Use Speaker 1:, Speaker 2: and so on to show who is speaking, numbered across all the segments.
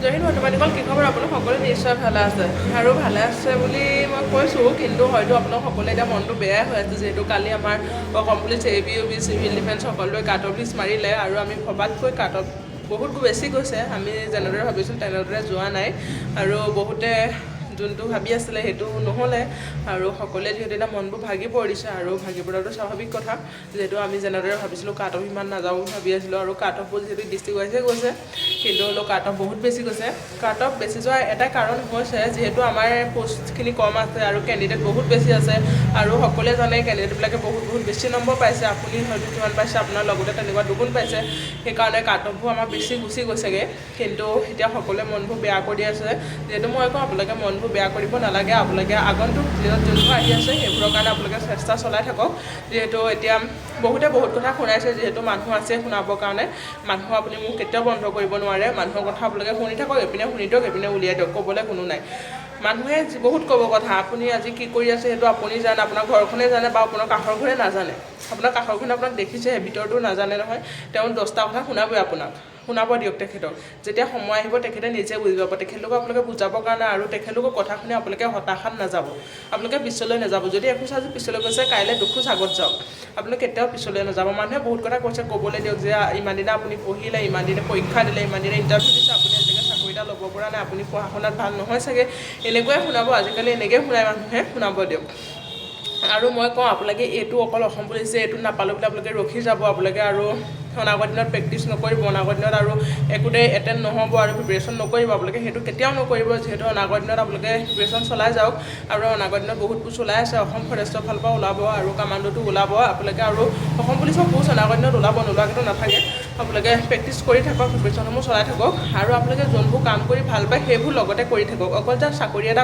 Speaker 1: জয় হিন্দ বৰ্তমানিকল কি খবৰ আপোনালোক সকলোৱে নিশ্চয় ভালে আছে আৰু ভালে আছে বুলি মই কৈছোঁ কিন্তু হয়তো আপোনালোক সকলোৱে এতিয়া মনটো বেয়াই হৈ আছে যিহেতু কালি আমাৰ Assam police ABUB civil defence সকলোৱে কাট অফ লিষ্ট মাৰিলে আৰু আমি ভবাতকৈ কাট অফ বহুত বেছি গৈছে আমি যেনেদৰে ভাবিছোঁ তেনেদৰে যোৱা নাই আৰু বহুতে যোনটো ভাবি আছিলে সেইটো নহ'লে আৰু সকলোৱে যিহেতু এটা মনবোৰ ভাগি পৰিছে আৰু ভাগি পৰাটো স্বাভাৱিক কথা যেহেতু আমি যেনেদৰে ভাবিছিলোঁ কাট অফ ইমান নাযাওঁ ভাবি আছিলোঁ আৰু কাট অফবোৰ যিহেতু ডিষ্ট্ৰিক্ট ৱাইজে গৈছে কিন্তু হ'লেও কাট অফ বহুত বেছি গৈছে কাট অফ বেছি যোৱাৰ এটা কাৰণ হৈছে যিহেতু আমাৰ পোষ্টখিনি কম আছে আৰু কেণ্ডিডেট বহুত বেছি আছে আৰু সকলোৱে জানে কেণ্ডিডেটবিলাকে বহুত বেছি নম্বৰ পাইছে আপুনি হয়তো কিমান পাইছে আপোনাৰ লগতে তেনেকুৱা দুগুণ পাইছে সেইকাৰণে কাট অফবোৰ আমাৰ বেছি গুচি গৈছেগৈ কিন্তু এতিয়া সকলোৱে মনবোৰ বেয়া কৰি আছে যিহেতু মই কওঁ আপোনালোকে মনবোৰ বেয়া কৰিব নালাগে আপোনালোকে আগন্তুক দিনত যোনবোৰ আহি আছে সেইবোৰৰ কাৰণে আপোনালোকে চেষ্টা চলাই থাকক যিহেতু এতিয়া বহুতে বহুত কথা শুনাইছে যিহেতু মানুহ আছে শুনাবৰ কাৰণে মানুহ আপুনি মোক কেতিয়াও বন্ধ কৰিব নোৱাৰে মানুহৰ কথা আপোনালোকে শুনি থাকক এপিনে শুনি দিয়ক এপিনে উলিয়াই দিয়ক ক'বলৈ কোনো নাই মানুহে বহুত ক'ব কথা আপুনি আজি কি কৰি আছে সেইটো আপুনি জানে আপোনাৰ ঘৰখনে জানে বা আপোনাৰ কাষৰ ঘৰে নাজানে আপোনাৰ কাষৰ ঘৰে আপোনাক দেখিছে ভিতৰতো নাজানে নহয় তেওঁ 10টা কথা শুনাবই আপোনাক শুনাব দিয়ক তেখেতক যেতিয়া সময় আহিব তেখেতে নিজে বুজি পাব তেখেতলোকক আপোনালোকে বুজাবৰ কাৰণে আৰু তেখেতলোকৰ কথা শুনি আপোনালোকে হতাশাত নাযাব আপোনালোকে পিছলৈ নাযাব যদি এখোজ আজি পিছলৈ গৈছে কাইলৈ দুখোজ আগত যাওক আপোনালোকে কেতিয়াও পিছলৈ নাযাব মানুহে বহুত কথা কৈছে ক'বলৈ দিয়ক যে ইমান দিনা আপুনি পঢ়িলে ইমান দিনে পৰীক্ষা দিলে ইমান দিনে ইণ্টাৰভিউ দিছে আপুনি আজিলৈকে চাকৰি এটা ল'ব পৰা নাই আপুনি পঢ়া শুনাত ভাল নহয় চাগে এনেকুৱাই শুনাব আজিকালি এনেকৈ শুনাই মানুহে শুনাব দিয়ক আৰু মই কওঁ আপোনালোকে এইটো অকল অসম পুলিচে এইটো নাপালোঁ বুলি আপোনালোকে ৰখি যাব আপোনালোকে আৰু অনাগত দিনত প্ৰেক্টিছ নকৰিব অনাগত দিনত আৰু একোতে এটেণ্ড নহ'ব আৰু প্ৰিপেৰেশ্যন নকৰিব আপোনালোকে সেইটো কেতিয়াও নকৰিব যিহেতু অনাগত দিনত আপোনালোকে প্ৰিপেৰেশ্যন চলাই যাওক আৰু অনাগত দিনত বহুত পোষ্ট ওলাই আছে অসম ফৰেষ্টৰ ফালৰ পৰা ওলাব আৰু কামাণ্ডোটো ওলাব আপোনালোকে আৰু অসম পুলিচৰ পোষ্ট অনাগত দিনত ওলাব নোলোৱাকৈতো নাথাকে আপোনালোকে প্ৰেক্টিছ কৰি থাকক প্ৰিপেৰেশ্যনসমূহ চলাই থাকক আৰু আপোনালোকে যোনবোৰ কাম কৰি ভাল পায় সেইবোৰ লগতে কৰি থাকক অকল যে চাকৰি এটা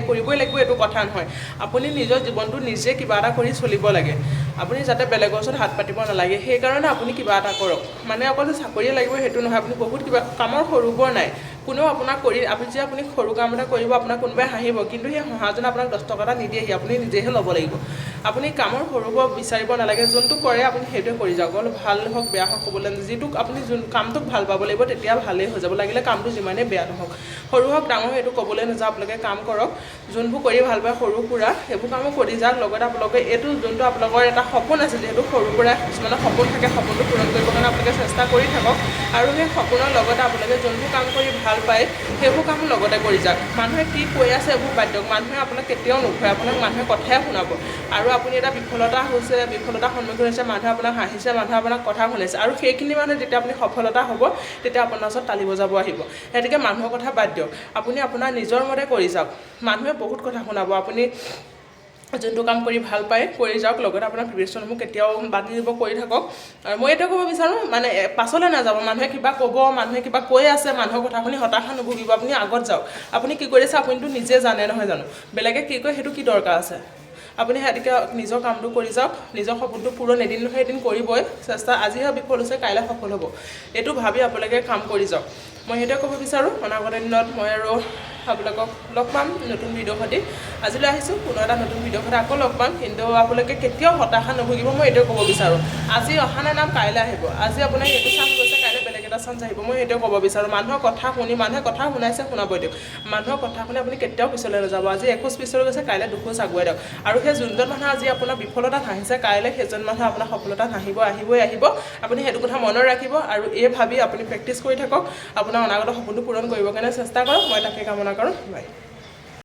Speaker 1: কৰিবই লাগিব এইটো কথা নহয় আপুনি নিজৰ জীৱনটো নিজে কিবা এটা কৰি চলিব লাগে আপুনি যাতে বেলেগৰ ওচৰত হাত পাতিব নালাগে সেইকাৰণে আপুনি কিবা এটা কৰক মানে অকল যে চাকৰিয়ে লাগিব সেইটো নহয় আপুনি বহুত কিবা কামৰ সৰু বৰ নাই কোনেও আপোনাক আপুনি যে আপুনি সৰু কাম এটা কৰিব আপোনাক কোনোবাই হাঁহিব কিন্তু সেই সহাজনে আপোনাক 10 টকা এটা নিদিয়েহি আপুনি নিজেহে ল'ব লাগিব আপুনি কামৰ সৰু বৰ বিচাৰিব নালাগে যোনটো কৰে আপুনি সেইটোৱে কৰি যাওক অলপ ভাল হওক বেয়া হওক ক'বলৈ যিটোক আপুনি যোন কামটোক ভাল পাব লাগিব তেতিয়া ভালেই হৈ যাব লাগিলে কামটো যিমানেই বেয়া নহওক সৰু হওক ডাঙৰ সেইটো ক'বলৈ নাযাওঁ আপোনালোকে কাম কৰক যোনবোৰ কৰি ভাল পায় সৰু সুৰা সেইবোৰ কামো কৰি যাওক লগতে আপোনালোকে এইটো যোনটো আপোনালোকৰ এটা সপোন আছে যিহেতু সৰু সুৰা কিছুমানৰ সপোন থাকে সপোনটো পূৰণ কৰিবৰ কাৰণে আপোনালোকে চেষ্টা কৰি থাকক আৰু সেই সপোনৰ লগতে আপোনালোকে যোনবোৰ কাম কৰি ভাল পায় সেইবোৰ কাম লগতে কৰি যাওক মানুহে কি কৈ আছে এইবোৰ বাদ দিয়ক মানুহে আপোনাক কেতিয়াও নুঘূৰে আপোনাক মানুহে কথাই শুনাব আৰু আপুনি এটা বিফলতাৰ সন্মুখীন হৈছে মানুহে আপোনাক হাঁহিছে মানুহে আপোনাক কথা শুনাইছে আৰু সেইখিনি মানুহে যেতিয়া আপুনি সফলতা হ'ব তেতিয়া আপোনাৰ ওচৰত তালি বজাব আহিব গতিকে মানুহৰ কথা বাদ দিয়ক আপুনি আপোনাৰ নিজৰ মতে কৰি যাওক মানুহে বহুত কথা শুনাব আপুনি যোনটো কাম কৰি ভাল পায় কৰি যাওক লগতে আপোনাৰ প্ৰিপেৰেশ্যনসমূহ কেতিয়াও বাদ দিব কৰি থাকক আৰু মই এইটো ক'ব বিচাৰোঁ মানে পাছলৈ নাযাব মানুহে কিবা ক'ব মানুহে কিবা কৈ আছে মানুহৰ কথা শুনি হতাশা নুভুগিব আপুনি আগত যাওক আপুনি কি কৰিছে আপুনিতো নিজে জানে নহয় জানো বেলেগে কি কয় সেইটো কি দৰকাৰ আছে আপুনি সেনেকৈ নিজৰ কামটো কৰি যাওক নিজৰ সপোনটো পূৰণ এদিন নহয় এদিন কৰিবই চেষ্টা আজিহে বিফল হৈছে কাইলৈ সফল হ'ব এইটো ভাবি আপোনালোকে কাম কৰি যাওক মই সেইটোৱে ক'ব বিচাৰোঁ অনাগত দিনত মই আৰু আপোনালোকক লগ পাম নতুন ভিডিঅ' সৈতে আজিলৈ আহিছোঁ পুনৰ এটা নতুন ভিডিঅ' সৈতে আকৌ লগ পাম কিন্তু আপোনালোকে কেতিয়াও হতাশা নুভুগিব মই এইটোৱে ক'ব বিচাৰোঁ আজি অহা নাই নাম কাইলৈ আহিব আজি আপোনাৰ এইটো চান্স গৈছে কাইলৈ বেলেগ এটা চান্স আহিব মই সেইটোৱে ক'ব বিচাৰোঁ মানুহৰ কথা শুনি মানুহে কথা শুনাইছে শুনাবই দিয়ক মানুহৰ কথা শুনি আপুনি কেতিয়াও পিছলৈ নাযাব আজি এখোজ পিছলৈ গৈছে কাইলৈ দুখোজ আগুৱাই দিয়ক আৰু সেই যোনজন মানুহ আজি আপোনাৰ বিফলতাত হাঁহিছে কাইলৈ সেইজন মানুহ আপোনাৰ সফলতাত আহিবই আহিব আপুনি সেইটো কথা মনত ৰাখিব আৰু এই ভাবি আপুনি প্ৰেক্টিছ কৰি থাকক আপোনাৰ অনাগত সপোনটো পূৰণ কৰিবৰ কাৰণে চেষ্টা কৰক মই তাকে কামনা কৰোঁ বাই